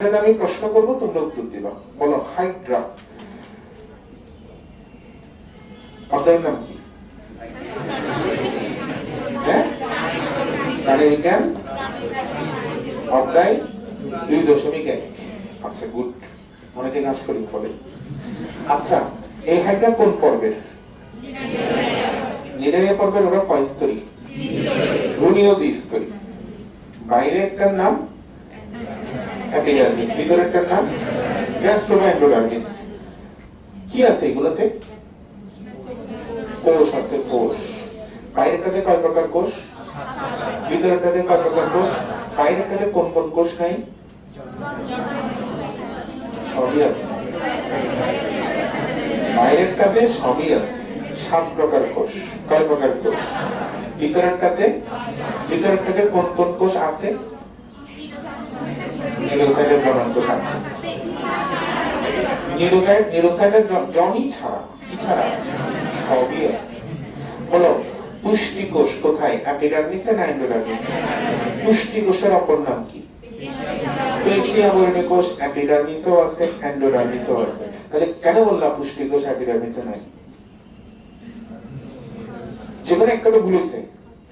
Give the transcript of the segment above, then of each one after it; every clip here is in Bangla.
আমি প্রশ্ন করবো, তোমরা উত্তর দিবা। বলো, হাইড্রা আপনার নাম কি? আমেরিকান অবদায় 2.1। আচ্ছা, গুড। অনেকে কাজ করি বলে। আচ্ছা, এই হাইড্রা কোন পর্বের? নিরেরিয়া পর্বের। ওরা কয় স্তরী? ভ্রূণীয় দ্বিস্তরী। বাইরে একটা নাম এপিডার্মিস, ভিতরেরটার নাম গ্যাস্ট্রোএন্ডোডার্মিস। কি আছে এগুলোতে? কোষ আছে, কোষ। বাইরেটাতে কয় প্রকার কোষ? ভিতরেরটাতে কয় প্রকার কোষ? বাইরেটাতে কোন কোন কোষ নাই? সবই আছে। বাইরেরটাতে সবই আছে, 7 প্রকার কোষ। কয় প্রকার কোষ? ভিতরেরটাতে কোন কোন কোষ আছে? পুষ্টিকোষ কোথায়? এপিডার্মিসে না এন্ডোডার্মিসে? পুষ্টিকোষের অপর নাম কি? পেশি আবরণী কোষ। এপিডার্মিসেও আছে, এন্ডোডার্মিসেও আছে। তাহলে কেন বললাম পুষ্টিকোষ এপিডার্মিসে নাই? যেখানে একটা তো ভুলেছে,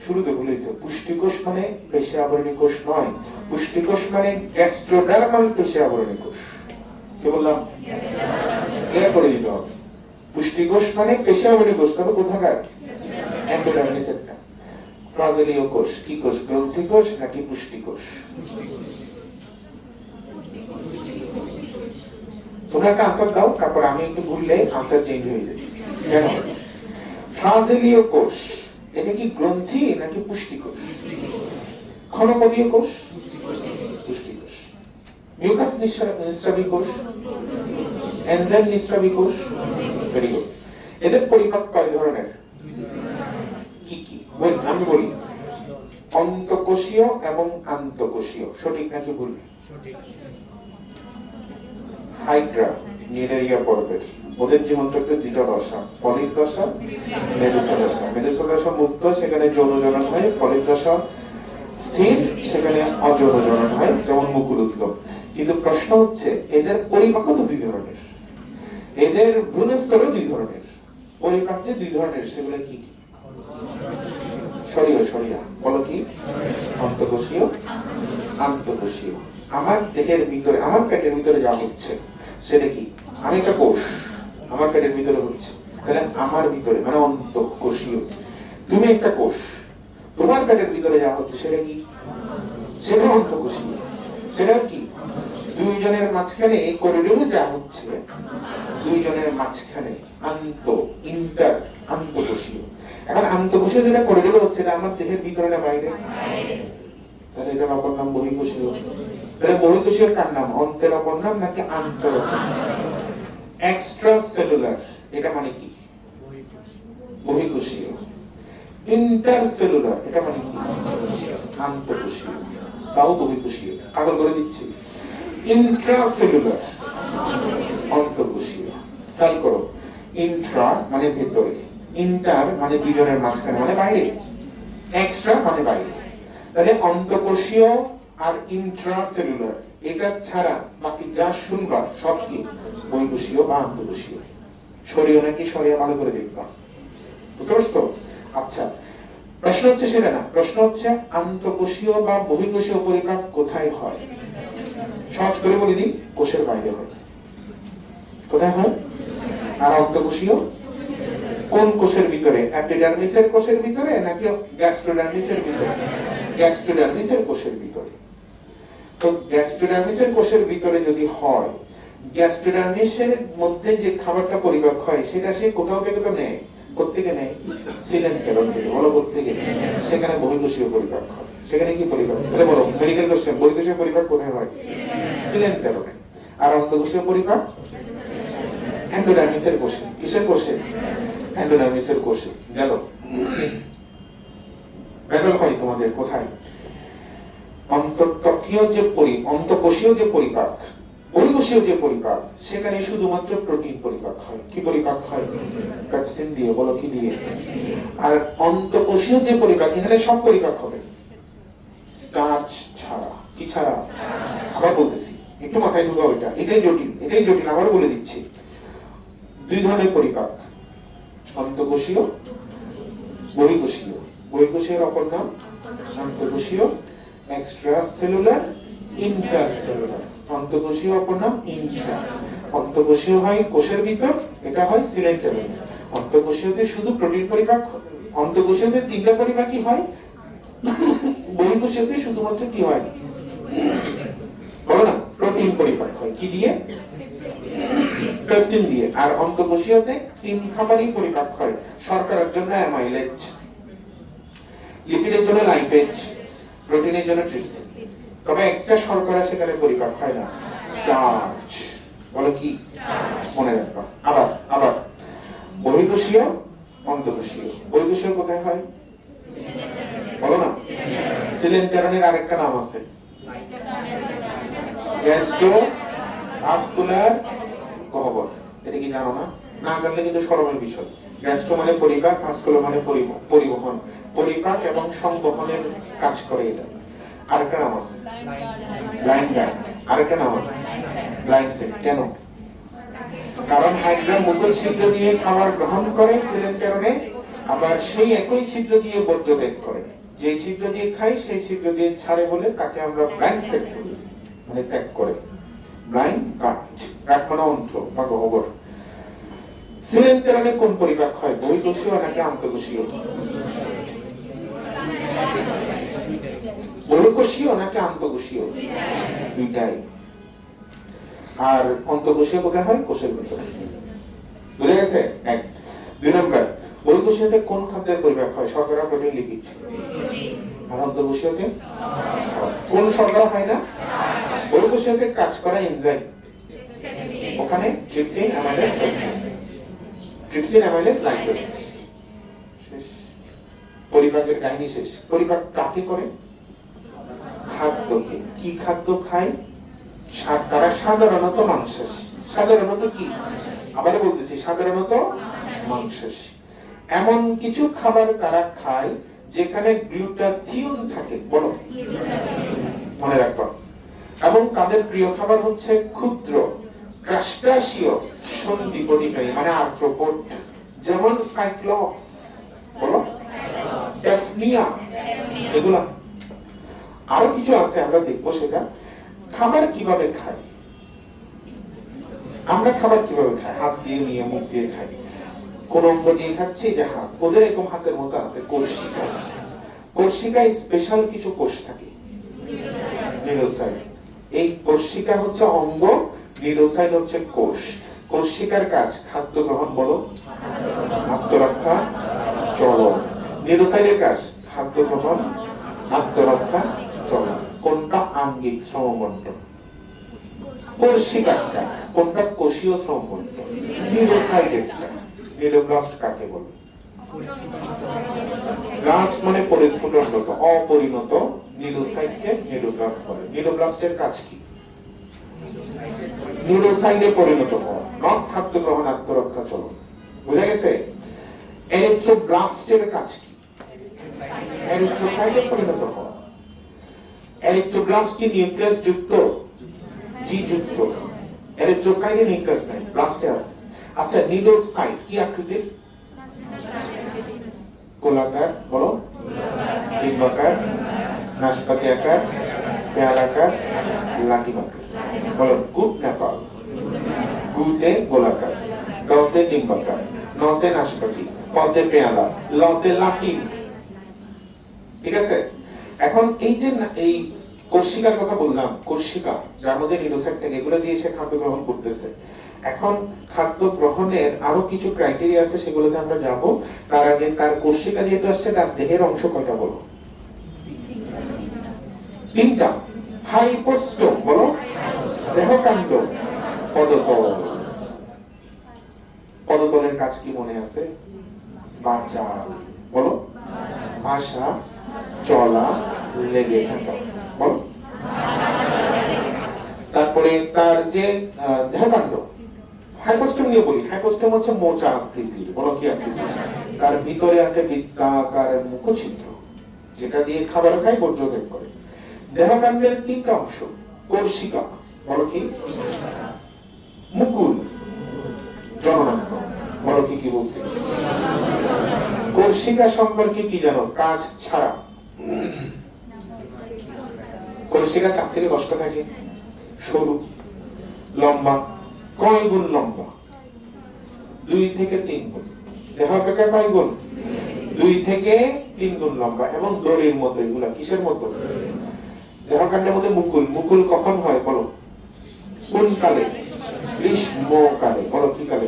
শুরুতে ভুলেছে। পুষ্টিকোষ মানে পেশি আবরণী কোষ নয়, পুষ্টিকোষ মানে গ্যাস্ট্রোডার্মাল পেশি আবরণী কোষ। কি বললাম? ক্লিয়ার করে দিতে হবে। পুষ্টিকোষ মানে পেশি আবরণী কোষ, তবে কোথাকার? এন্ডোডার্মিসের। প্লাজেলীয় কোষ কি কোষ? গ্রন্থি কোষ নাকি পুষ্টিকোষ? তোমরা একটা আনসার দাও, তারপর আমি একটু ভুললে আনসার চেঞ্জ হয়ে যাবে। কেন? প্লাজেলীয় কোষ এটা কি গ্রন্থি নাকি পুষ্টিকোষ? ক্ষণপদীয় কোষ পুষ্টিকোষ। মিউকাস নিঃস্রাবী কোষ, এনজাইম নিঃস্রাবী কোষ। Very good. এদের পরিপাক কয় ধরনের? কি কি? আমি বলি, অন্তঃকোষীয় এবং আন্তঃকোষীয়। সঠিক নাকি ভুল? হাইড্রা নিরেরিয়া পর্বের। ওদের জীবনচক্রের 2টা দশা, পলিক দশা, মেডুসা দশা। মেডুসা দশা মুক্ত, সেখানে যৌন জনন হয়। পলিক দশা স্থির, সেখানে অযৌন জনন হয়, যেমন মুকুল উদ্গম। কিন্তু প্রশ্ন হচ্ছে, এদের পরিপাকও 2 ধরনের, এদের ভ্রূণস্তরও 2 ধরনের, পরিপাক যে 2 ধরনের, সেগুলো কি কি? সরিয়া বলো কি? অন্তঃকোষীয়, আন্তঃকোষীয়। আমার দেহের ভিতরে, আমার পেটের ভিতরে যা হচ্ছে সেটা কি? আমি একটা কোষ, আমার পেটের ভিতরে হচ্ছে, তাহলে আমার ভিতরে মানে অন্তঃকোষীয়। তুমি একটা কোষ, তোমার পেটের ভিতরে যা হচ্ছে সেটা কি? সেটা অন্তঃকোষীয়। সেটা কি? 2 জনের মাঝখানে করিডোরে যা হচ্ছে, 2 জনের মাঝখানে আন্তঃকোষীয়। এখন আন্তঃকোষীয় যেটা করিডোরে হচ্ছে, এটা আমার দেহের ভিতরে না বাইরে? তাহলে এটার অপর নাম বহিঃকোষীয়। তাহলে বহিঃকোষীয় কার নাম? অন্তের অপর নাম নাকি আন্তর? এক্সট্রা সেলুলার এটা মানে কি? বহিঃকোষীয়। ইন্টারসেলুলার এটা মানে কি? আন্তঃকোষীয়। তাও বহিঃকোষীয়। পাগল করে দিচ্ছি। ইন্ট্রাসেলুলার অন্তঃকোষীয়। খেয়াল করো, ইন্ট্রা মানে ভেতরে, ইন্টার মানে 2 জনের মাঝখানে মানে বাইরে, এক্সট্রা মানে বাইরে। তাহলে অন্তঃকোষীয় আর ইন্ট্রাসেলুলার এটা ছাড়া বাকি যা শুনবা সব কি? বহিঃকোষীয় বা আন্তঃকোষীয়। সরিয়ে নাকি সরিয়া ভালো করে দেখবা, বুঝতে পারছো? আচ্ছা, প্রশ্ন হচ্ছে সেটা না, প্রশ্ন হচ্ছে আন্তঃকোষীয় বা বহিঃকোষীয় পরিপাক কোথায় হয়? সহজ করে বলে দিই, কোষের বাইরে হয়। কোথায় হয়? আর অন্তঃকোষীয় কোন কোষের ভিতরে? এপিডার্মিসের কোষের ভিতরে নাকি গ্যাস্ট্রোডার্মিসের ভিতরে? গ্যাস্ট্রোডার্মিসের কোষের ভিতরে। তো গ্যাস্ট্রোডার্মিসের কোষের ভিতরে যদি হয়, গ্যাস্ট্রোডার্মিসের মধ্যে যে খাবারটা পরিপাক হয় সেটা সে কোথাও থেকে তো নেয়। কোত্থেকে নেয়? সিলেন ক্যারন থেকে। বলো কোত্থেকে? সেখানে বহিঃকোষীয় পরিপাক হয়। সেখানে কি পরিপাক? তাহলে বলো, মেডিকেল কোশ্চেন, বহিঃকোষীয় পরিপাক কোথায় হয়? সিলেন ক্যারনে। আর অন্তঃকোষীয় পরিপাক এন্ডোডার্মিসের কোষে। কিসের কোষে? এন্ডোডার্মিসের কোষে। গেল। ভেতর হয় তোমাদের কোথায়? অন্তঃত্বকীয় যে অন্তঃকোষীয় যে পরিপাক, বহিঃকোষীয় যে পরিপাক, সেখানে শুধুমাত্র প্রোটিন পরিপাক হয়। কি পরিপাক হয়? পেপসিন দিয়ে। বলো কি দিয়ে? আর অন্তঃকোষীয় যে পরিপাক, এখানে সব পরিপাক হবে স্টার্চ ছাড়া। কি ছাড়া? আবার বলতেছি, একটু মাথায় ঢুকাও, এটাই জটিল আবার বলে দিচ্ছি। দুই ধরনের পরিপাক, অন্তঃকোষীয়, বহিঃকোষীয়। বহিঃকোষীয় অপর নাম অন্তঃকোষীয়, এক্সট্রা সেলুলার, ইন্ট্রাসেলুলার। অন্তঃকোষীয় অপর নাম ইন্ট্রা। অন্তঃকোষীয় হয় কোষের ভিতর, এটা হয় সিলেন্টারিন। অন্তঃকোষীয়তে শুধু প্রোটিন পরিপাক, অন্তঃকোষীয়তে তিনটা পরিপাকই হয়, বহিঃকোষীয়তে শুধুমাত্র কি হয় বলো না, প্রোটিন পরিপাক হয়। কি দিয়ে? পেপসিন দিয়ে। আর অন্তঃকোষীয়তে তিন খাবারই পরিপাক হয়। শর্করার জন্য অ্যামাইলেজ, লিপিডের জন্য লাইপেজ, প্রোটিনের জন্য ট্রিপসিন। তবে একটা শর্করা সেখানে পরিপাক হয় না, স্টার্চ। বলো কি? মনে রাখবা। আবার বহিঃকোষীয়, অন্তঃকোষীয়। বহিঃকোষীয় কোথায় হয় বলো না? সিলেন্টারনের আরেকটা নাম আছে, গ্যাস্ট্রোভাস্কুলার গহ্বর। এটা কি জানো না? না জানলে কিন্তু শরমের বিষয়। গ্যাস্ট্রো মানে পরিপাক, ভাস্কুলার মানে পরিবহন, পরিপাক এবং সংবহনের কাজ করে এটা। আরেকটা নাম আছে ব্লাইন্ড গার্ড, আরেকটা নাম আছে ব্লাইন্ড সেট। কেন? কারণ হাইড্রা মুখের ছিদ্র দিয়ে খাবার গ্রহণ করে সিলেন্টারনে, আবার সেই একই ছিদ্র দিয়ে বর্জ্য ত্যাগ করে। যে ছিদ্র দিয়ে খাই সেই ছিদ্র দিয়ে ছাড়ে বলে তাকে আমরা ব্লাইন্ড সেট বলি, মানে ত্যাগ করে। ব্লাইন্ড গাট, গাট মানে অন্ত্র বা গহ্বর। সিলেন্টারনে কোন পরিপাক হয়, বহিঃকোষীয় নাকি অন্তঃকোষীয়? বহিঃকোষীয় নাকি অন্তঃকোষীয়? দুইটাই। আর অন্তঃকোষীয় কোথায় হয়? কোষের ভিতরে। বুঝে গেছে? এক। দুই নম্বর, বহিঃকোষীয়তে কোন খাদ্যের পরিপাক হয়? শর্করা, প্রোটিন, লিপিড। আর অন্তঃকোষীয়তে কোন শর্করা হয় না? বহিঃকোষীয়তে কাজ করা এনজাইম, ওখানে trypsin, amylase, trypsin, amylase, lipase. পরিপাকের কাহিনী শেষ। পরিপাক কাকে করে? খাদ্যকে। কি খাদ্য খায়? তারা সাধারণত মাংসাশী। সাধারণত কি? আবার বলতেছি, সাধারণত মাংসাশী। এমন কিছু খাবার তারা খায় যেখানে গ্লুটাথিয়ন থাকে। বলো, মনে রাখবা। এবং তাদের প্রিয় খাবার হচ্ছে ক্ষুদ্র ক্রাস্টাসীয় সন্ধিপদিকারী, মানে আর্থ্রোপড, যেমন সাইক্লপস, বলো, ড্যাফনিয়া, এগুলা। আরো কিছু আছে, আমরা দেখবো সেটা। খাবার কিভাবে খাই? আমরা খাবার কিভাবে খাই? হাত দিয়ে নিয়ে, মুখ দিয়ে খাই। কোন অঙ্গ দিয়ে খাচ্ছি? যে হাত। ওদের এরকম হাতের মতো আছে কর্ষিকা। কর্ষিকায় স্পেশাল কিছু কোষ থাকে, নিউরোসাইট। এই কর্ষিকা হচ্ছে অঙ্গ, নিউরোসাইট হচ্ছে কোষ। কর্ষিকার কাজ খাদ্য গ্রহণ, বলো, আত্মরক্ষা, চলন। নিউরোসাইটের কাজ খাদ্য গ্রহণ, আত্মরক্ষা, চলন। কোনটা আঙ্গিক শ্রমমণ্ডল? কর্ষিকাটা। কোনটা কোষীয় শ্রমমণ্ডল? নিউরোসাইটেরটা। নিউরোব্লাস্ট কাকে বলে? ব্লাস্ট মানে পরিস্ফুটনরত, অপরিণত নিউরোসাইটকে নিউরোব্লাস্ট বলে। নিউরোব্লাস্টের কাজ কি? নিউরোসাইটে পরিণত হওয়া, নট খাদ্য গ্রহণ, আত্মরক্ষা, চলন। বুঝা গেছে? এরিথ্রোব্লাস্টের কাজ কি? এরিথ্রোসাইটে পরিণত হওয়া। এরিথ্রোব্লাস্ট কি নিউক্লিয়াস যুক্ত? জি যুক্ত। এরিথ্রোসাইটে নিউক্লিয়াস নাই, ব্লাস্টে আছে। আচ্ছা, নিউরোসাইট কি আকৃতির? গোলাকার, বলো, ডিম্বাকার, নাশপাতি আকার, পেয়ালাকার, লাটিম আকার। বলো, গুড নেপাল। গুতে গোলাকার, গতে ডিম্বাকার, নতে নাশপাতি, পদে পেয়ালা, লতে লাটিম। ঠিক আছে? এখন এই যে এই কোষিকার কথা বললাম, কোষিকা যার মধ্যে নিউরোসাইট থাকে, এগুলো দিয়ে সে খাদ্য গ্রহণ করতেছে। এখন খাদ্য গ্রহণের আরো কিছু ক্রাইটেরিয়া আছে, সেগুলোতে আমরা যাব। তার আগে তার কোষিকা যেহেতু আসছে, তার দেহের অংশ কয়টা বলো? তিনটা। হাইপোস্টোম, বলো, দেহকাণ্ড, পদতল। পদতলের কাজ কি মনে আছে? বাঁচা, বলো, ভাষা, চলা, লেগে থাকা, বলো। তারপরে তার যে দেহকাণ্ড, হাইপোস্টোম নিয়ে বলি। হাইপোস্টোম হচ্ছে মোচা আকৃতির, বলো কি আকৃতি? তার ভিতরে আছে বৃত্তাকার মুখছিদ্র, যেটা দিয়ে খাবার খায়, বর্জ্য ত্যাগ করে। দেহকাণ্ডের তিনটা অংশ, কোষিকা, বলো কি? মুকুল জননাঙ্গ। বলো কি কি বলছি? কর্ষিকা সম্পর্কে কি জানো? কাজ ছাড়া কর্ষিকা 4 থেকে 10টা থাকে, সরু, লম্বা। কয় গুণ লম্বা? 2 থেকে 3 গুণ। দেহ অপেক্ষা কয় গুণ? 2 থেকে 3 গুণ লম্বা এবং দড়ির মতো। এগুলা কিসের মতো? দেহকাণ্ডের মধ্যে মুকুল। মুকুল কখন হয় বলো? কোন কালে? গ্রীষ্মকালে। বলো কি কালে?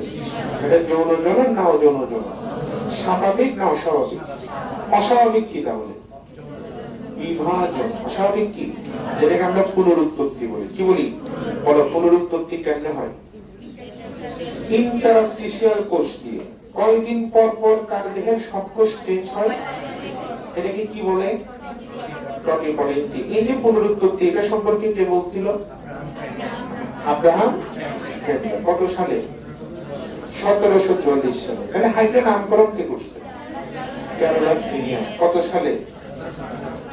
এটা যৌন জ্বলন না অযৌন জ্বলন? স্বাভাবিক না অস্বাভাবিক? অস্বাভাবিক কি তাহলে? বিভাজন। অস্বাভাবিক কি? যেটাকে আমরা পুনরুৎপত্তি বলি। কি বলি? বলো পুনরুৎপত্তি কেমনে হয়? ইন্টারস্টিশিয়াল কোষ দিয়ে। কয়দিন পর পর তার দেহের সব কোষ চেঞ্জ হয়। এটাকে কি বলে? প্রটিপোলেন্সি। এই যে পুনরুৎপত্তি, এটা সম্পর্কে কে বলছিল? আব্রাহাম। কত সালে? 1744 সালে। তাহলে হাইড্রা নামকরণ কে করছে? Carolus Linnaeus. কত সালে?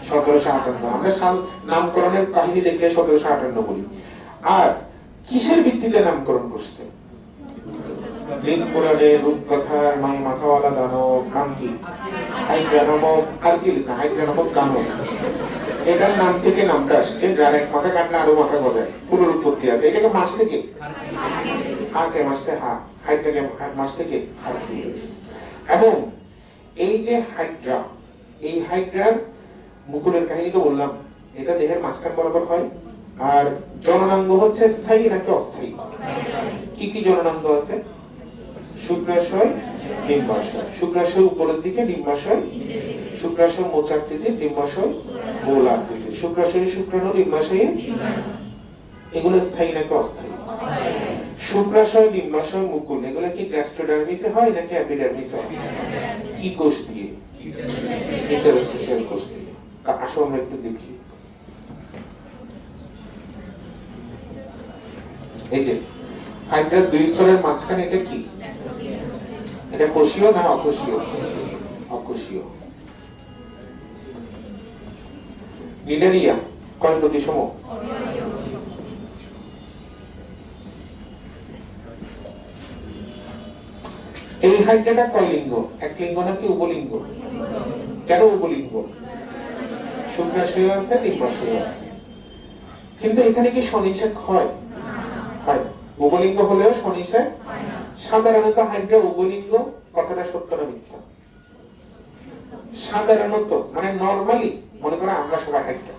1758। আমরা সাল নামকরণের কাহিনী দেখলে 1758 বলি। আর কিসের ভিত্তিতে নামকরণ করছে? গ্রিক পুরাণে রূপকথার মাথাওয়ালা দানব নাম কি? হাইড্রা নামক। আর্কিল না, হাইড্রা নামক দানব। এটার নাম থেকে নামটা আসছে, যার এক মাথা কাটলে আরো মাথা গজায়। পুনরুৎপত্তি আছে। এটাকে মাছ থেকে মাছ থেকে হাইড্রাকে মাছ থেকে হারকিউলিস। এবং এই যে হাইড্রা, এই হাইড্রার মুকুলের কাহিনী তো বললাম, এটা দেহের মাঝখান বরাবর হয়। আর জননাঙ্গ হচ্ছে স্থায়ী নাকি অস্থায়ী? কি কি জননাঙ্গ আছে? শুক্রাশয়, ডিম্বাশয়। শুক্রাশয় উপরের দিকে, ডিম্বাশয়, শুক্রাশয় মোচাকৃতি, ডিম্বাশয় গোল আকৃতি। শুক্রাশয়ে শুক্রাণু, ডিম্বাশয়ে। এগুলো স্থায়ী নাকি অস্থায়ী? শুক্রাশয়, ডিম্বাশয়, মুকুল এগুলো কি গ্যাস্ট্রোডার্মিসে হয় নাকি এপিডার্মিসে হয়? কি কোষ দিয়ে? ইন্টারস্টিশিয়াল কোষ দিয়ে। আসো আমরা একটু দেখি। এই যে হাইড্রার 2 স্তরের মাঝখানে এটা কি? এটা কোষীয় না অকোষীয়? অকোষীয়। নিডারিয়া কয় প্রতিসম? এই হাইড্রাটা কয় লিঙ্গ? এক লিঙ্গ নাকি উভলিঙ্গ? কেন উভলিঙ্গ? শুক্রাশয় আছে, ডিম্বাশয় আছে। কিন্তু এখানে কি সনিষেক হয়? হয়। উভলিঙ্গ হলেও সনিষেক। সাধারণত হাইড্রা উভলিঙ্গ। কথাটা সত্য না মিথ্যা? সাধারণত মানে নরমালি মনে করো আমরা সবাই হাইড্রা।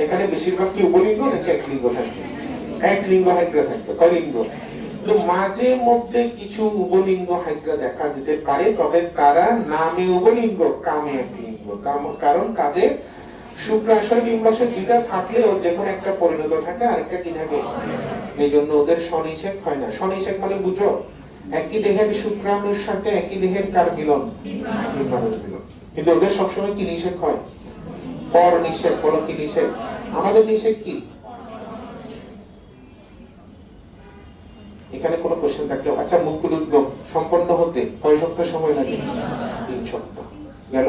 এখানে বেশিরভাগ কি উভলিঙ্গ নাকি এক লিঙ্গ থাকবে? এক লিঙ্গ হাইড্রা থাকবে। কয় লিঙ্গ? তো মাঝে মধ্যে কিছু উভলিঙ্গ হাইড্রা দেখা যেতে পারে, তবে তারা নামে উভলিঙ্গ, কামে এক লিঙ্গ। কারণ তাদের শুক্রাশয়, ডিম্বাশয় দুইটা থাকলেও যে কোনো একটা পরিণত থাকে, আরেকটা কি থাকে। এই জন্য ওদের সনিষেক হয় না। সনিষেক মানে বুঝো, একই দেহের শুক্রাণুর সাথে একই দেহের কার মিলন? ডিম্বাণুর মিলন। কিন্তু ওদের সবসময় কি নিষেক হয়? পর নিষেক। বলো কি নিষেক? আমাদের নিষেক কি? এখানে কোনো কোশ্চেন থাকলেও, আচ্ছা মুকুল উদ্গম সম্পন্ন হতে কয় সপ্তাহ সময় লাগে? 3 সপ্তাহ। গেল।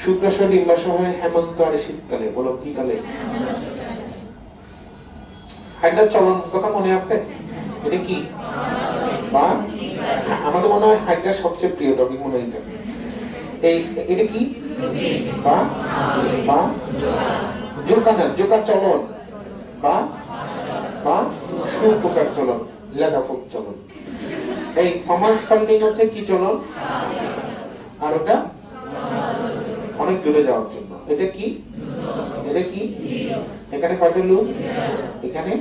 শুক্রাশয়, ডিম্বাশয় হয় হেমন্ত আর শীতকালে। বলো কি কালে? হাইড্রার চলন কথা মনে আছে? এটা কি? বা আমাদের মনে হয় হাইড্রার সবচেয়ে প্রিয় টপিক মনে হয়। এই এটা কি? বা বা জোকা না, জোকা চলন বা বা সুপ্রকার চলন, লেদাফক চলন। এই সমাজ ফান্ডিং হচ্ছে কি চলন? আর ওটা অনেক দূরে যাওয়ার জন্য। এটা কি? এটা কি? এখানে কয়টা লুপ? এখানে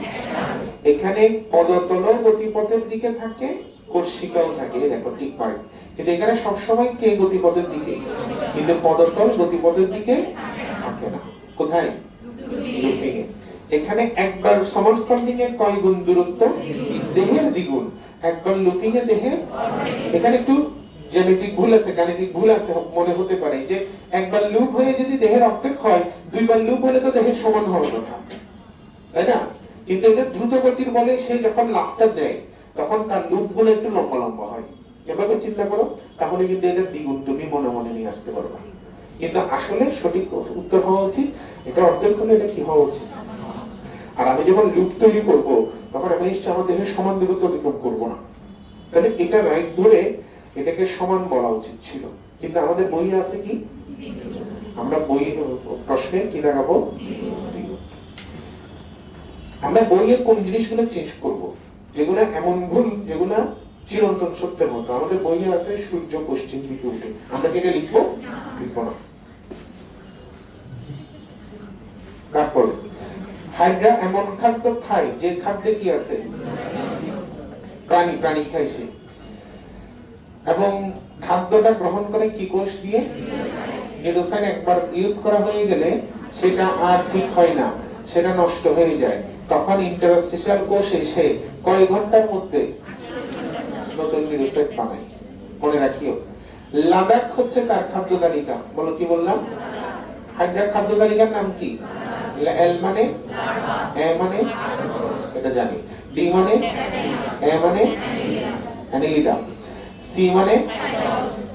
এখানে পদতল গতিপথের দিকে থাকে, কর্ষিকাও থাকে। দেখো ঠিক পাই। কিন্তু এখানে সবসময় কে গতিপথের দিকে, কিন্তু পদতল গতিপথের দিকে থাকে না। কোথায়? লুপিং এ। এখানে একবার সমাজফন্ডিং এর কয় গুণ দূরত্ব? দেহের দ্বিগুণ। একবার লুপিং এ দেহের। এখানে একটু জ্যামিতিক ভুল আছে, গাণিতিক ভুল আছে, মনে হতে পারে যে একবার লুপ হয়ে যদি দেহের অর্ধেক হয়, 2বার লুপ হলে তো দেহের সমান হওয়ার কথা, তাই না? কিন্তু এটা দ্রুত গতির বলে সে যখন লাফটা দেয় তখন তার লুপ গুলো একটু লম্বা লম্বা হয়। এভাবে চিন্তা করো, তাহলে কিন্তু এটা দ্বিগুণ তুমি মনে মনে নিয়ে আসতে পারবা। কিন্তু আসলে সঠিক উত্তর হওয়া উচিত এটা অর্ধেক হলে এটা কি হওয়া উচিত। আর আমি যখন লুপ তৈরি করব তখন আমি নিশ্চয় আমার দেহের সমান দূরত্ব অতিক্রম করবো না, তাহলে এটা রাইট ধরে এটাকে সমান বলা উচিত ছিল। কিন্তু আমাদের বইয়ে আছে কি, আমরা বই প্রশ্নে কি লাগাবো, আমরা বইয়ে কোন জিনিসগুলো চেঞ্জ করব, যেগুলো এমন ভুল যেগুলো চিরন্তন সত্যের মতো। আমাদের বইয়ে আছে সূর্য পশ্চিম দিকে উঠে, আমরা কি এটা লিখবো, লিখবো না। তারপর হাইড্রা এমন খাদ্য খায় যে খাদ্যে কি আছে, প্রাণী, প্রাণী খায় সে, এবং খাদ্যটা গ্রহণ করে কি কোষ দিয়ে, নিউরোসাইন। একবার ইউজ করা হয়ে গেলে সেটা আর ঠিক হয় না, সেটা নষ্ট হয়ে যায়। তখন ইন্টারস্টিশিয়াল কোষ এসে কয় ঘন্টার মধ্যে নতুন নিউরোসাইন বানায়। মনে রাখিও, লাদাখ হচ্ছে তার খাদ্য তালিকা। বলো কি বললাম, হাইড্রা খাদ্য তালিকার নাম কি, এল মানে, এ মানে এটা জানি, ডি মানে, এ মানে অ্যানিলিডা, সি মানে,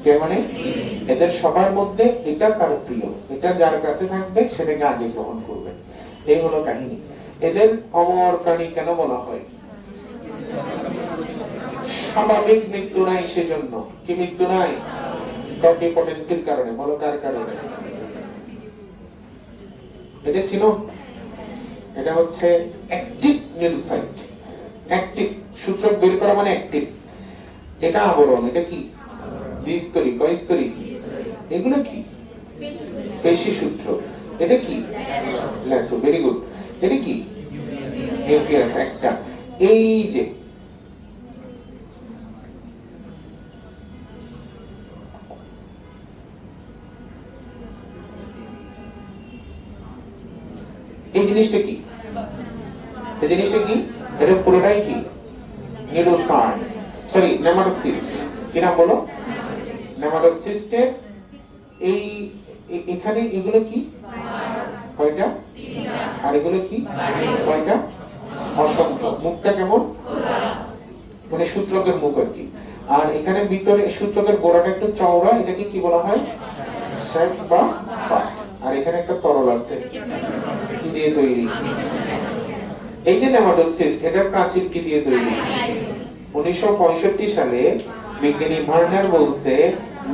কে মানে, এদের সবার মধ্যে এটা তার প্রিয়, এটা যার কাছে থাকবে সেটাকে আগে গ্রহণ করবে। এই হলো কাহিনী। এদের অমর প্রাণী কেন বলা হয়, স্বাভাবিক মৃত্যু নাই, সেজন্য। কি মৃত্যু নাই, টপিপোটেন্সির কারণে। বলো কার কারণে, এটা ছিল, এটা হচ্ছে অ্যাক্টিভ নিউরোসাইট। অ্যাক্টিভ সূত্রক বের করা মানে অ্যাক্টিভ। এটা আবরণ, এটা কি দ্বিস্তরী, কয়স্তরী, এগুলো কি পেশি সূত্র। এটা কি ল্যাসো, ভেরি গুড। এটা কি নিউক্লিয়াস একটা। এই যে এই জিনিসটা কি, এই জিনিসটা কি, এটা পুরোটাই কি নিউরোসাইট, সরি নেমাটোসিস্ট। কি নাম বলো, নেমাটোসিস্টের এই এখানে এগুলো কি কয়টা, আর এগুলো কি কয়টা, অসংখ্য। মুখটা কেমন, মানে সূত্রকের মুখ আর কি। আর এখানে ভিতরে সূত্রকের গোড়াটা একটু চওড়া, এটাকে কি বলা হয়, শ্যাফট বা পাট। আর এখানে একটা তরল আছে, কি দিয়ে তৈরি, এই যে নেমাটোসিস্ট, এটা প্রাচীর কি দিয়ে তৈরি। 1965 সালে বিজ্ঞানী ভার্নার বলছে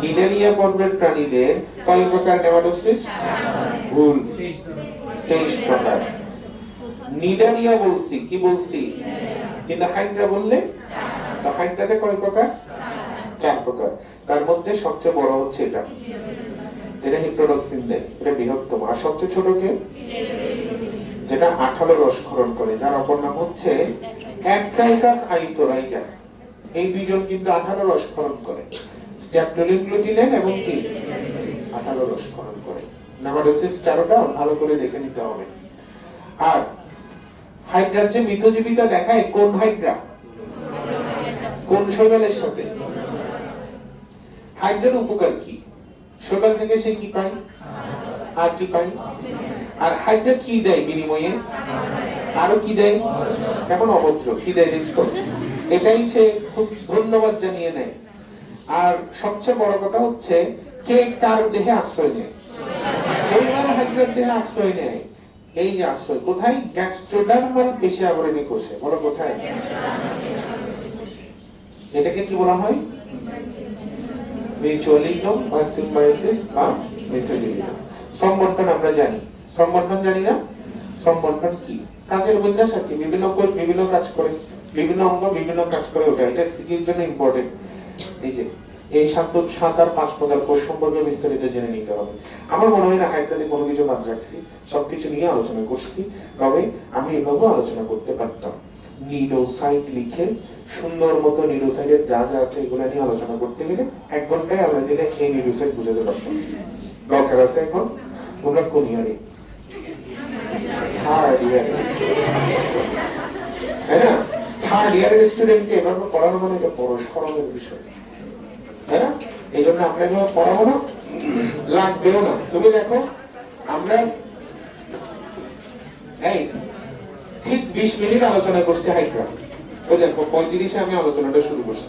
নিডারিয়া পর্বের প্রাণীদের কয় প্রকার নেমাটোসিস্ট, ভুল, 23 প্রকার। নিডারিয়া বলছি, কি বলছি, কিন্তু হাইড্রা বললে, তো হাইড্রাতে কয় প্রকার, 4 প্রকার। তার মধ্যে সবচেয়ে বড় হচ্ছে এটা, যেটা হিপ্রোডক্সিন দেয়, এটা বৃহত্তম। আর সবচেয়ে ছোট কে, যেটা আঠালো রস ক্ষরণ করে, যার অপর নাম হচ্ছে অ্যাক্রাইকাস আইসোরাইকা। এই দুইজন কিন্তু আঠালো রস ক্ষরণ করে, স্ট্যাপটোলিন গ্লুটিনেন এবং কি আঠালো রস ক্ষরণ করে। নেমাটোসিস্ট 4টা ভালো করে দেখে নিতে হবে। আর হাইড্রার যে মৃতজীবিতা দেখায়, কোন হাইড্রা, কোন শৈবালের সাথে। হাইড্রার উপকার কি, শৈবাল থেকে সে কি পায়, আর কি পায়, আর হাইড্রা কি দেয় বিনিময়ে, আরো কি দেয়, কেমন অভদ্র, কি দেয়, এটাই সে খুব ধন্যবাদ জানিয়ে নেয়। আর সবচেয়ে বড় কথা হচ্ছে কে কার দেহে আশ্রয় নেয়, শৈবাল হাইড্রার দেহে আশ্রয় নেয়। এই যে আশ্রয় কোথায়, গ্যাস্ট্রোডার্মাল পেশি আবরণী কোষে। বলো কোথায়, এটাকে কি বলা হয়, মিউচুয়ালিজম বা সিম্বায়োসিস বা মিথোজেনিজম। সম্বন্ধন আমরা জানি, সম্বন্ধন জানি না, সম্বন্ধন কি, কাজের বিন্যাস আর কি, বিভিন্ন কোষ বিভিন্ন কাজ করে, বিভিন্ন অঙ্গ বিভিন্ন কাজ করে, ওটা এটা সিকির জন্য ইম্পর্টেন্ট। এই যে এই 7 আর 5 প্রকার কোষ সম্পর্কে বিস্তারিত জেনে নিতে হবে। আমার মনে হয় না হাইড্রাতে কোনো কিছু বাদ রাখছি, সবকিছু নিয়ে আলোচনা করছি। তবে আমি এভাবে আলোচনা করতে পারতাম, নিউরোসাইট লিখে সুন্দর মতো নিউরোসাইটের যা যা আছে এগুলো নিয়ে আলোচনা করতে গেলে 1 ঘন্টায় আমরা দিলে এই নিউরোসাইট বুঝাতে পারতাম। দরকার আছে এখন তোমরা কোন ইয়ারে, থার্ড ইয়ারে, তাই না? থার্ড ইয়ারের স্টুডেন্টকে এভাবে পড়ানো মানে এটা বড় শরমের বিষয়, তাই না? এই জন্য আমরা এভাবে পড়াবো না, লাগবেও না। তুমি দেখো আমরা এই ঠিক 20 মিনিট আলোচনা করছি হাইড্রা, ওই দেখো 35-এ আমি আলোচনাটা শুরু করছি,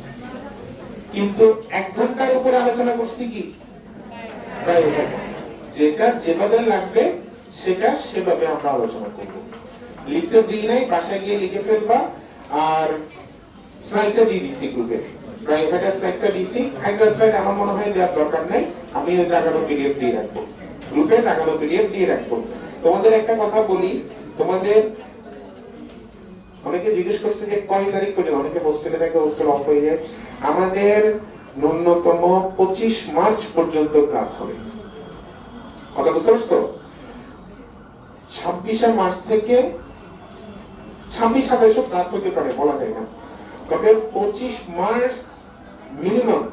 কিন্তু 1 ঘন্টার উপরে আলোচনা করছি কি প্রায় যেটা যেভাবে লাগবে সেটা সেভাবে আমরা আলোচনা করব। লিখতে দিই নাই, বাসায় গিয়ে লিখে ফেলবা। আর স্লাইডটা দিয়ে দিচ্ছি গ্রুপে, প্রাইভেটের স্লাইডটা দিচ্ছি। একটা স্লাইড আমার মনে হয় দেওয়ার দরকার নেই, আমি ওই টাকানো পিডিএফ দিয়ে রাখবো, গ্রুপে টাকানো পিডিএফ দিয়ে রাখবো। তোমাদের একটা কথা বলি, তোমাদের অনেকে জিজ্ঞেস করছে যে কয় তারিখ পর্যন্ত, অনেকে হোস্টেলে থাকে, হোস্টেল অফ হয়ে যায়। আমাদের ন্যূনতম 25 মার্চ পর্যন্ত ক্লাস হবে। কথা বুঝতে পারছো? 26 মার্চ থেকে 26-27 ক্লাস হতে পারে, বলা যায় না, তবে 25 মার্চ মিনিমাম।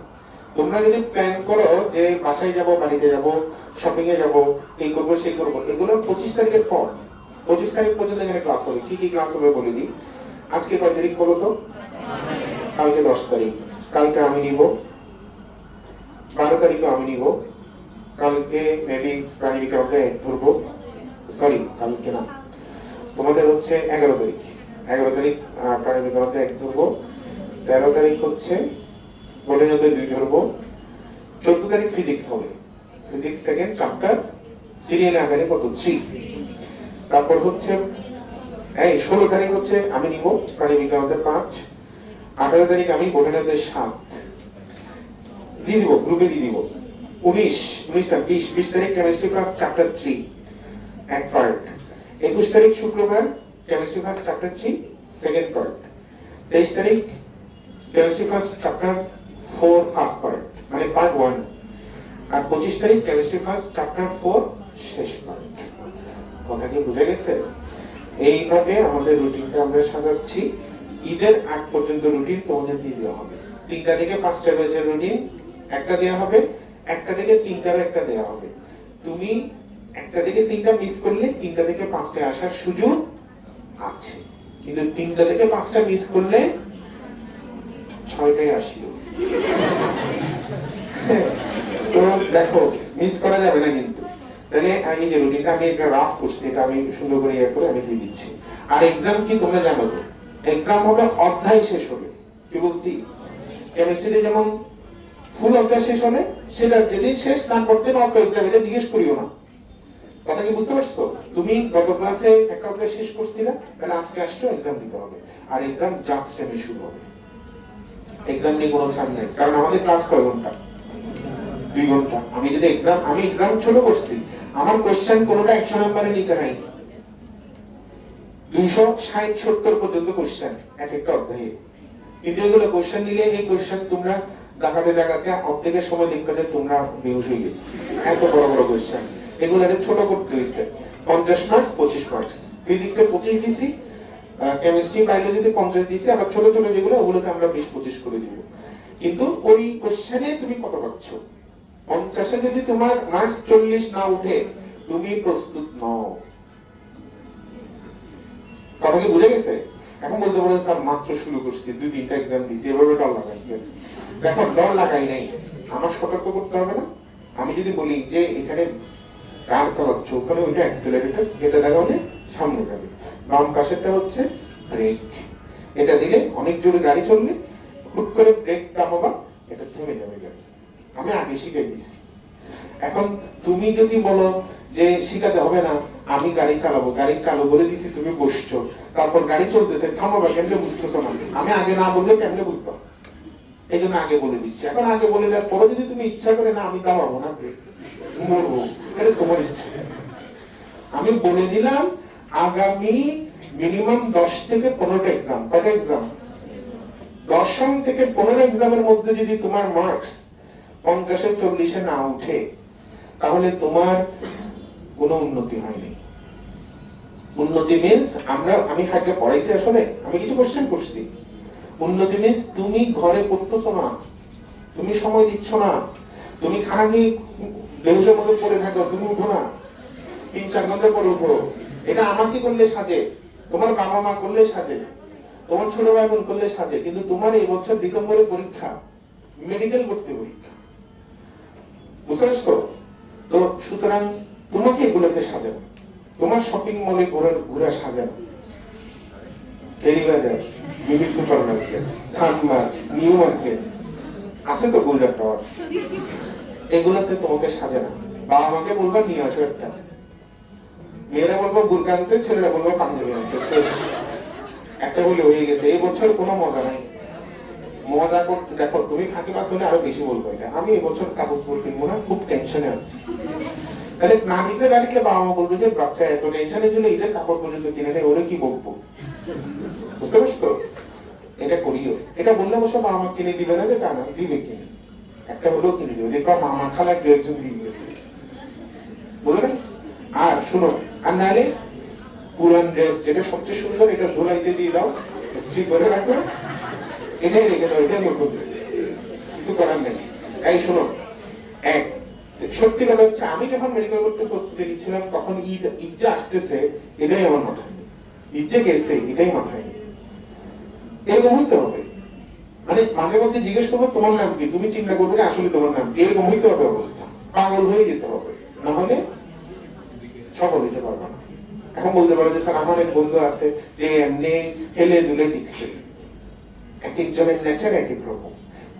তোমরা যদি প্ল্যান করো যে বাসায় যাব, বাড়িতে যাব, শপিং এ যাব, এই করবো সেই করবো, এগুলো 25 তারিখের পর, 25 তারিখ পর্যন্ত এখানে ক্লাস হবে। কি কি ক্লাস হবে বলে দিই। আজকে কয় তারিখ বলো তো? কালকে 10 তারিখ, কালকে আমি নিব। 12 তারিখে আমি নিব। কালকে মেবি প্রাণী বিজ্ঞানকে ধরবো, সরি কালকে না, তোমাদের হচ্ছে 11 তারিখ, 11 তারিখ প্রাণী বিজ্ঞানকে এক ধরবো। 13 তারিখ হচ্ছে বোটানিতে 2 ধরবো। 14 তারিখ ফিজিক্স হবে, ফিজিক্স সেকেন্ড চ্যাপ্টার, সিরিয়াল আকারে কত 3। তারপর হচ্ছে এই 16 তারিখ হচ্ছে আমি নিব প্রাণী বিজ্ঞানকে 5। 18 তারিখ আমি বোটানিতে 7 দিয়ে দিব, গ্রুপে দিয়ে দিব। 20 তারিখ কেমিস্ট্রি ক্লাস চ্যাপ্টার 3 এক পার্ট। 21 তারিখ শুক্রবার chemistry class chapter 3 second part. 23 তারিখ chemistry class chapter 4 first part, মানে পার্ট 1। আর 25 তারিখ কেমিস্ট্রি ক্লাস চ্যাপ্টার 4 শেষ পার্ট। কথা কি বুঝে গেছে? এইভাবে আমাদের রুটিনটা আমরা সাজাচ্ছি। ঈদের আগ পর্যন্ত রুটিন তোমাদের দিয়ে দেওয়া হবে। 3টা থেকে 5টা রয়েছে রুটিন, একটা দেওয়া হবে, 1টা থেকে 3টার একটা দেওয়া হবে। তুমি 1টা থেকে 3টা মিস করলে 3টা থেকে 5টায় আসার সুযোগ আছে, কিন্তু 3টা থেকে 5টা মিস করলে 6টায় আসিও। তো দেখো, মিস করা যাবে না কিন্তু। তাহলে আমি যে রুটিনটা আমি একটা রাফ করছি, এটা আমি সুন্দর করে ইয়ে করে আমি দিয়ে দিচ্ছি। আর এক্সাম কি তোমরা জানো তো? এক্সাম হবে অধ্যায় শেষ হবে। কি বলছি? কেমিস্ট্রিতে যেমন ফুল অধ্যায় শেষ হলে সেটা যেদিন শেষ তারপর দিন অল্প এক্সাম, এটা জিজ্ঞেস করিও না। কথা কি বুঝতে পারছো? তুমি গত ক্লাসে একটা অধ্যায় শেষ করছিলে, তাহলে আজকে আসছো এক্সাম দিতে হবে। আর এক্সাম জাস্ট টাইমে শুরু হবে, এক্সাম নিয়ে কোনো ছাড় নেই। কারণ আমাদের ক্লাস কয় ঘন্টা? 2 ঘন্টা। আমি এক্সাম ছোট করছি, আমার কোশ্চেন কোনোটা 100 নম্বরের নিচে নাই। 260-70 পর্যন্ত কোশ্চেন এক একটা অধ্যায়ে। কিন্তু এগুলো কোশ্চেন নিলে, এই কোশ্চেন তোমরা দেখাতে দেখাতে অর্ধেকের সময় দেখবে যে তোমরা বেহুশ হয়ে গেছে, এত বড় বড় কোশ্চেন। এগুলো ছোট করতে হয়েছে। 50 মার্কস 25 মার্কস, ফিজিক্সে 25 দিছি, কেমিস্ট্রি বায়োলজিতে 50 দিছি, আবার ছোট ছোট যেগুলো ওগুলোতে আমরা 20-25 করে দিব। কিন্তু ওই কোশ্চেনে তুমি কত পাচ্ছ? 50-এ যদি তোমার মার্কস 40 না উঠে, তুমি প্রস্তুত নও। কথা কি বুঝে গেছে? এখন বলতে পারো স্যার মাত্র শুরু করছি, 2-3টা এক্সাম দিচ্ছি, এভাবে ডর লাগাচ্ছে। দেখো, ডর লাগাই নাই, আমার সতর্ক করতে হবে না। আমি যদি বলি যে এখানে কার চালাচ্ছ, ওখানে ওইটা অ্যাক্সিলারেটর, এটা দেখা হচ্ছে সামনে যাবে, বাম পাশেরটা হচ্ছে ব্রেক। এটা দিলে অনেক জোরে গাড়ি চললে হুট করে ব্রেক দাবাবা, এটা থেমে যাবে গাড়ি। আমি আগে শিখাই দিচ্ছি। এখন তুমি যদি বলো যে শিখাতে হবে না, আমি গাড়ি চালাবো, গাড়ি চালু করে দিচ্ছি, তুমি বসছো, তারপর গাড়ি চলতেছে, থামাবা, কেমনে বুঝতেছো না? আমি আগে না বললে কেমনে বুঝবো? এই জন্য আগে বলে দিচ্ছি। এখন আগে বলে দেওয়ার পরে যদি তুমি ইচ্ছা করে না আমি দাঁড়াবো না, মরবো, এটা তোমার ইচ্ছা। আমি বলে দিলাম আগামী মিনিমাম 10 থেকে 15টা এক্সাম। কটা এক্সাম? 10 থেকে 15 এক্সামের মধ্যে যদি তোমার মার্কস 50-এ 40-এ না উঠে, তাহলে তোমার কোনো উন্নতি হয়নি। উন্নতি মিন্স আমি হাইটে পড়াইছি, আসলে আমি কিছু কোশ্চেন করছি। উন্নতি মিন্স তুমি ঘরে পড়তেছো না, তুমি সময় দিচ্ছ না, তুমি খানা দিয়ে বেহুশের মধ্যে পড়ে থাকো, তুমি উঠো না, 3-4 ঘন্টা পরে উঠো। এটা আমাকে করলে সাজে, তোমার বাবা মা করলে সাজে, তোমার ছোট ভাই বোন করলে সাজে, কিন্তু তোমার এই বছর ডিসেম্বরে পরীক্ষা, মেডিকেল ভর্তি পরীক্ষা, বুঝতে পারছো তো? সুতরাং তোমাকে এগুলোতে সাজানো, তোমার শপিং মলে ঘোরা সাজানো, কেরিবাজার, বিবি সুপার মার্কেট, সানমার্ক, নিউ মার্কেট আছে তো, গুলজার টাওয়ার, এগুলোতে তোমাকে সাজানো। বাবা মাকে বলবো নিয়ে আসো একটা, মেয়েরা বলবো বুরকা আনতে, ছেলেরা বলবো পাঞ্জাবি আনতে, শেষ। একটা বলে হয়ে গেছে। এই বছর কোনো মজা নাই। মজা করতে দেখো, তুমি ফাঁকি মাছ হলে আরো বেশি বলবো এটা, আমি এবছর কাগজ ফুল কিনবো না, খুব টেনশনে আসছি। তাহলে না নিতে দাঁড়িয়ে বাবা মা বলবে যে বাচ্চা এত টেনশনের জন্য ঈদের কাপড় পর্যন্ত কিনে নেয়, ওরে কি বলবো? বুঝতে পারছো? এটা করিও। এটা বললে অবশ্য বাবা মা কিনে দিবে না, যে তা না, দিবে কিনে, একটা হলেও কিনে দিবে, দেখো মামা খালা কেউ একজন দিয়ে গেছে, বুঝলে? আর শুনো, আর নাহলে পুরান ড্রেস যেটা সবচেয়ে সুন্দর, এটা ধুলাইতে দিয়ে দাও, ইস্ত্রি করে রাখো, এটাই রেখে দাও, এটাই নতুন ড্রেস, কিছু করার নেই। এই শোনো, এক সত্যি কথা হচ্ছে, আমি যখন মেডিকেল করতে প্রস্তুতি নিচ্ছিলাম, তখন ঈদ যে আসতেছে, এটাই আমার মাথায়, ঈদ যে গেছে এটাই মাথায়, এরকম হইতে হবে। মানে মাঝে মধ্যে জিজ্ঞেস করবো তোমার নাম কি, তুমি চিন্তা করবে আসলে তোমার নাম কি, এরকম হইতে হবে অবস্থা, পাগল হয়ে যেতে হবে, না হলে সফল হইতে পারবে না। এখন বলতে পারো যে স্যার আমার এক বন্ধু আছে যে এমনি হেলে দুলে টিকছে, এক একজনের নেচার এক এক রকম,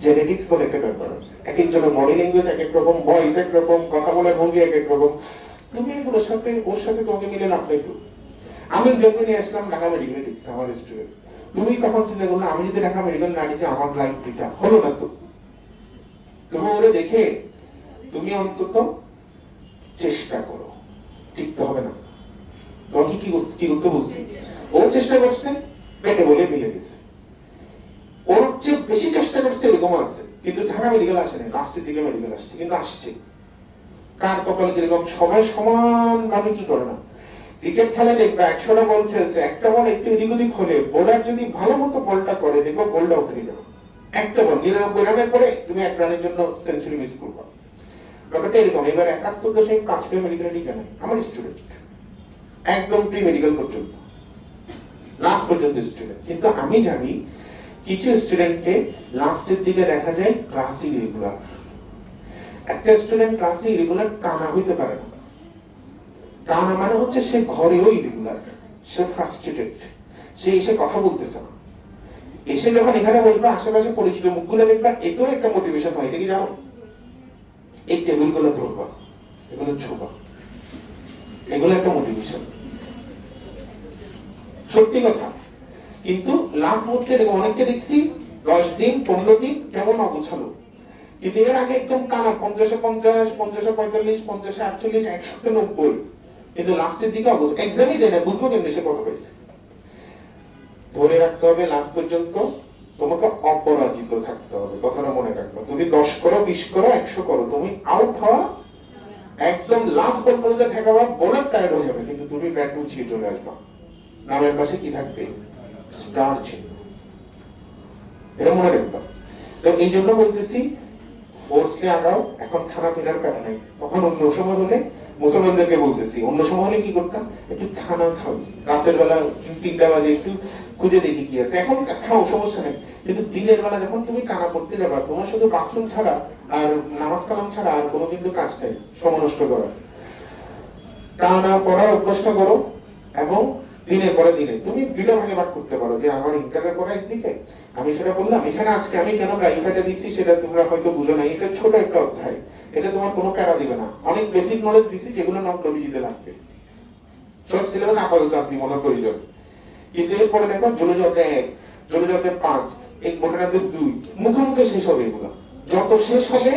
জেনেটিক্স বলে একটা ব্যাপার আছে, এক একজনের বডি ল্যাঙ্গুয়েজ এক এক রকম, ভয়েস এক রকম, কথা বলার ভঙ্গি এক এক রকম, তুমি এগুলোর সাথে ওর সাথে তোমাকে মিলে লাভ নাই তো। আমি যখন নিয়ে আসলাম ঢাকা মেডিকেল টিকছে আমার স্টুডেন্ট, তুমি তখন চিন্তা করলে আমি যদি ঢাকা মেডিকেল না টিকে আমার লাইফ দিতাম, হলো না তো। তুমি ওরে দেখে তুমি অন্তত চেষ্টা করো, টিকতে হবে না, তোমাকে কি করতে বলছি, ও চেষ্টা করছে, পেটে বলে মিলে গেছে, ওর চেয়ে বেশি চেষ্টা করছে এরকম আছে, কিন্তু ঢাকা মেডিকেল আসে না, লাস্টের দিকে মেডিকেল আসছে, কিন্তু আসছে। কার কপাল কিরকম, সবাই সমান ভাবে কি করে না। ক্রিকেট খেলা দেখবে 100টা বল খেলছে, একটা বল একটু এদিক ওদিক হলে বোলার যদি ভালো মতো বলটা করে, দেখবো বলটা উঠে যাবে। একটা বল 99 রানের পরে তুমি 1 রানের জন্য সেঞ্চুরি মিস করবা, ব্যাপারটা এরকম। এবার 71.5 মেডিকেল টিকে নাই আমার স্টুডেন্ট, একদম প্রি মেডিকেল পর্যন্ত, লাস্ট পর্যন্ত স্টুডেন্ট। কিন্তু আমি জানি কিছু স্টুডেন্টকে লাস্টের দিকে দেখা যায় ক্লাসে ইরেগুলার। একটা স্টুডেন্ট ক্লাসে ইরেগুলার টানা হইতে পারে না, টানা মানে হচ্ছে সে ঘরেও ইরেগুলার, সে ফ্রাস্ট্রেটেড, সে এসে কথা বলতেছে না, এসে যখন এখানে বসবে আশেপাশে পরিচিত মুখগুলো দেখবা, এতেও একটা মোটিভেশন হয়, এটা কি জানো? এই টেবিল গুলো ধরবা, এগুলো ছোবা, এগুলো একটা মোটিভেশন, সত্যি কথা। কিন্তু লাস্ট মুহূর্তে অনেককে দেখছি 10 দিন 15 দিন কেমন অগোছালো, কিন্তু এর আগে একদম টানা 50-50, 50-45, 50-48, 100-90, কিন্তু লাস্টের দিকে অগোছালো, এক্সামই দেয় না, বুঝবো কেমনি সে কত পাইছে। ধরে রাখতে হবে লাস্ট পর্যন্ত, তোমাকে অপরাজিত থাকতে হবে, কথাটা মনে রাখবে। তুমি 10 করো, 20 করো, 100 করো, তুমি আউট হওয়া একদম লাস্ট বল পর্যন্ত ঠেকাবা, বোলার টায়ার্ড হয়ে যাবে, কিন্তু তুমি ব্যাট উঠিয়ে চলে আসবা, নামের পাশে কি থাকবে? স্টার চিহ্ন, এটা মনে রাখবা। তো এই জন্য বলতেছি ফোর্সকে আগাও, এখন খানা পিনার প্যারা নাই। তখন অন্য সময় হলে মুসলমানদেরকে বলতেছি, অন্য সময় হলে কি করতাম, একটু খানা খাও, রাতের বেলা 3টা বাজে একটু খুঁজে দেখি কি আছে, এখন খাও, সমস্যা নেই। কিন্তু দিনের বেলা যখন তুমি টানা করতে যাবা, তোমার শুধু বাথরুম ছাড়া আর নামাজ কালাম ছাড়া আর কোনো কিন্তু কাজ নেই সময় নষ্ট করার। টানা পড়ার অভ্যাসটা করো, এবং দিনের পরে দিনে তুমি 2টা ভাগে ভাগ করতে পারো, যে আমার ইন্টারের পড়া একদিকে, আমি সেটা বললাম এখানে আজকে আমি কেন প্রাইভেটে দিচ্ছি সেটা তোমরা হয়তো বুঝো না, এটা ছোট একটা অধ্যায়, এটা তোমার কোনো প্যারা দিবে না, অনেক বেসিক নলেজ দিচ্ছি যেগুলো নকলবিজিতে লাগবে, সব সিলেবাস আপাতত আপনি মনে প্রয়োজন। কিন্তু এরপরে দেখো জলজ অধ্যায় 1, জলজ অধ্যায় 5, এই ঘটনাতে 2, মুখে মুখে শেষ হবে এগুলো, যত শেষ হবে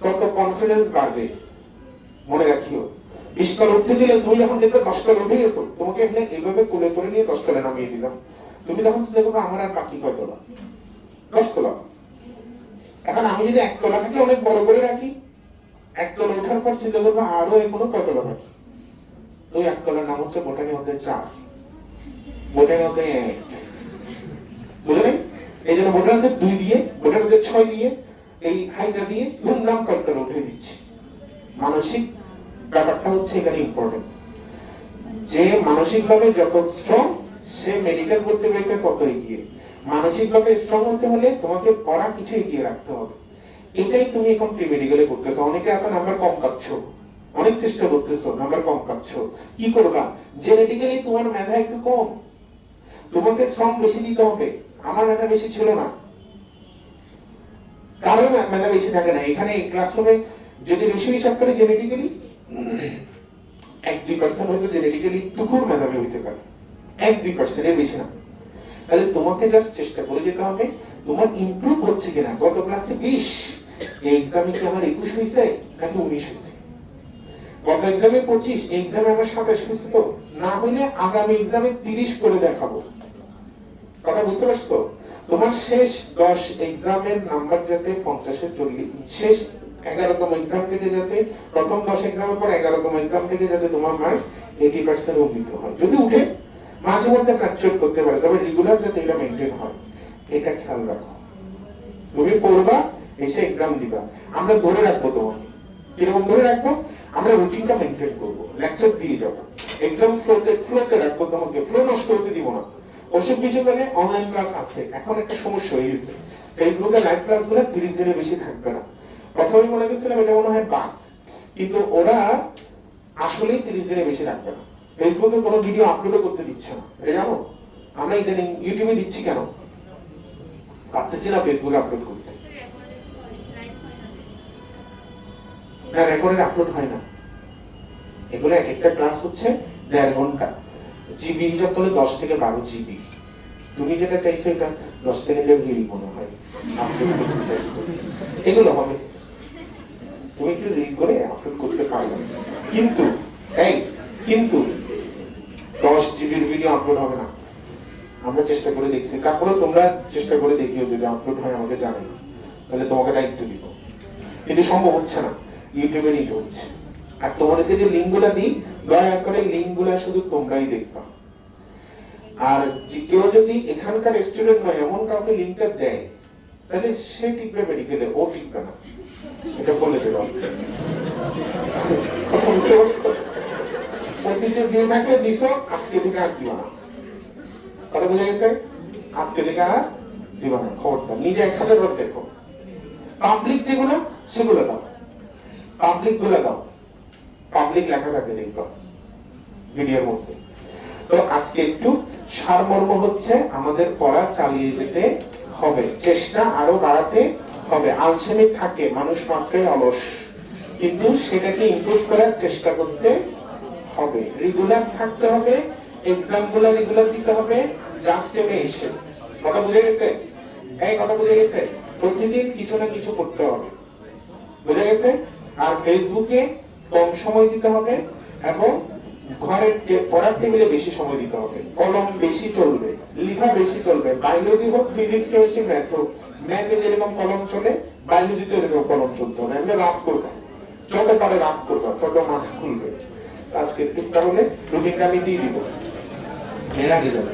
তত কনফিডেন্স বাড়বে। মনে রাখিও 20 তলা উঠতে দিলে তুমি যখন দেখবে 10 তলা উঠে গেছো, তোমাকে এমনি এইভাবে কোলে করে নিয়ে 10 তলা নামিয়ে দিলাম, তুমি তখন চিন্তা করবে আমার আর বাকি কয় তলা? 10 তলা। এখন আমি যদি 1 তলাটাকে অনেক বড় করে রাখি, 1 তলা ওঠার পর চিন্তা করবে আরো এখনো কয় তলা বাকি। ওই 1 তলার নাম হচ্ছে বোটানি অধ্যায় 4, বোটানি অধ্যায় 1, বুঝলেন? এই জন্য বোটানি অধ্যায় 2 দিয়ে, বোটানি অধ্যায় 6 দিয়ে, এই হাইটা দিয়ে ধুমধাম কয়েকটা উঠে দিচ্ছি। মানসিক ব্যাপারটা হচ্ছে এখানে ইম্পর্টেন্ট, যে মানসিকভাবে যত স্ট্রং সে মেডিকেল করতে পারবে তত এগিয়ে। মানসিকভাবে স্ট্রং হতে হলে তোমাকে পড়া কিছু এগিয়ে রাখতে হবে, এটাই তুমি এখন প্রি মেডিকেলে করতেছো। অনেকে আছে নাম্বার কম পাচ্ছ, অনেক চেষ্টা করতেছো, নাম্বার কম পাচ্ছ, কি করবা? জেনেটিক্যালি তোমার মেধা একটু কম, তোমাকে শ্রম বেশি দিতে হবে। আমার মেধা বেশি ছিল না, কারণ মেধা বেশি থাকে না। এখানে এই ক্লাসরুমে যদি বেশি হিসাব করে জেনেটিক্যালি 1-2% হয়তো জেনেটিক্যালি টুকুর মেধাবী হইতে পারে, 1-2% এর বেশি না। তাহলে তোমাকে জাস্ট চেষ্টা করে যেতে হবে তোমার ইমপ্রুভ হচ্ছে কিনা। গত ক্লাসে 20, এই এক্সামে কি আমার 21 হয়েছে নাকি 19 হয়েছে? গত এক্সামে 25, এই এক্সামে আমার 27 হয়েছে। তো না হইলে আগামী এক্সামে 30 করে দেখাবো। কথা বুঝতে পারছো? তোমার শেষ 10 এক্সামের নাম্বার যাতে 50-এ 40, শেষ 11তম এক্সাম থেকে যাতে প্রথম 10 এক্সামের পর 11তম এক্সাম থেকে যাতে তোমার মার্কস 80% উন্নীত হয়। যদি উঠে মাঝে মধ্যে ফ্র্যাকচার করতে পারে, তবে রেগুলার যাতে এটা মেইনটেইন হয়, এটা খেয়াল রাখো। তুমি পড়বা, এসে এক্সাম দিবা, আমরা ধরে রাখবো তোমাকে। কিরকম ধরে রাখবো? আমরা রুটিনটা মেইনটেইন করবো, লেকচার দিয়ে যাবো, এক্সাম ফ্লোতে রাখবো তোমাকে, ফ্লো নষ্ট হতে দিব না। অসুখ বিসুখ হলে অনলাইন ক্লাস আছে। এখন একটা সমস্যা হয়ে গেছে, ফেসবুকে লাইভ ক্লাস গুলো 30 দিনের বেশি থাকবে না। প্রথমে মনে করছিলাম এটা মনে হয় বাগ, কিন্তু ওরা আসলেই 30 দিনের বেশি রাখবে না। ফেসবুকে কোনো ভিডিও আপলোড করতে দিচ্ছে না, এটা জানো? আমরা ইদানিং ইউটিউবে দিচ্ছি কেন? পারতেছি না ফেসবুকে আপলোড করতে। না, রেকর্ডেড আপলোড হয় না। এগুলো এক একটা ক্লাস হচ্ছে 1.5 ঘন্টা, জিবি হিসাব করলে 10 থেকে 12 জিবি। তুমি যেটা চাইছো এটা 10 সেকেন্ডের রিল মনে হয় আপলোড করতে চাইছো, এগুলো হবে। তুমি কি রিল করে আপলোড করতে পারবে, কিন্তু কিন্তু 10 জিবির ভিডিও আপলোড হবে না। আমরা চেষ্টা করে দেখছি, তারপরে তোমরা চেষ্টা করে দেখিও, যদি আপলোড হয় আমাকে জানাই, তাহলে তোমাকে দায়িত্ব দিব। কিন্তু সম্ভব হচ্ছে না, ইউটিউবে নিতে হচ্ছে। আর তোমাদেরকে যে লিঙ্কগুলা দিই, দয়া করে লিঙ্কগুলা শুধু তোমরাই দেখবা। আর কেউ যদি এখানকার স্টুডেন্ট নয় এমন কাউকে লিঙ্কটা দেয়, তাহলে সে টিকবে মেডিকেলে, ও টিকবে না, এটা বলে দেব। অতীতে দিয়ে থাকলে দিস, আজকে থেকে আর দিবা না। কথা বুঝে গেছে? আজকে থেকে আর দিবা না, খবরটা নিজে একসাথে করে দেখো। পাবলিক যেগুলো সেগুলো দাও, পাবলিক গুলো দাও, পাবলিক লেখা থাকে দেখবো ভিডিওর মধ্যে। তো আজকে একটু সারমর্ম হচ্ছে আমাদের পড়া চালিয়ে যেতে হবে, চেষ্টা আরো বাড়াতে হবে। আলসেমি থাকে, মানুষ মাত্রই অলস, কিন্তু সেটাকে ইমপ্রুভ করার চেষ্টা করতে হবে, রেগুলার থাকতে হবে, এক্সাম গুলো রেগুলার দিতে হবে, জাস্ট টাইমে এসে। কথা বুঝে গেছে? এই কথা বুঝে গেছে? প্রতিদিন কিছু না কিছু করতে হবে, বুঝে গেছে? আর ফেসবুকে কম সময় দিতে হবে এবং ঘরের পড়ার টেবিলে বেশি সময় দিতে হবে। কলম বেশি চলবে, লেখা বেশি চলবে, বায়োলজি হোক, ফিজিক্স, কেমিস্ট্রি, ম্যাথ হোক। ম্যাথে যেরকম কলম চলে, বায়োলজিতে এরকম কলম চলতে হবে। আমরা রাফ করবো, যত পারে রাফ করবো, তত মাথা খুলবে। আজকে একটু তাহলে রুটিনটা আমি দিয়ে দিব, এর আগে যাবে।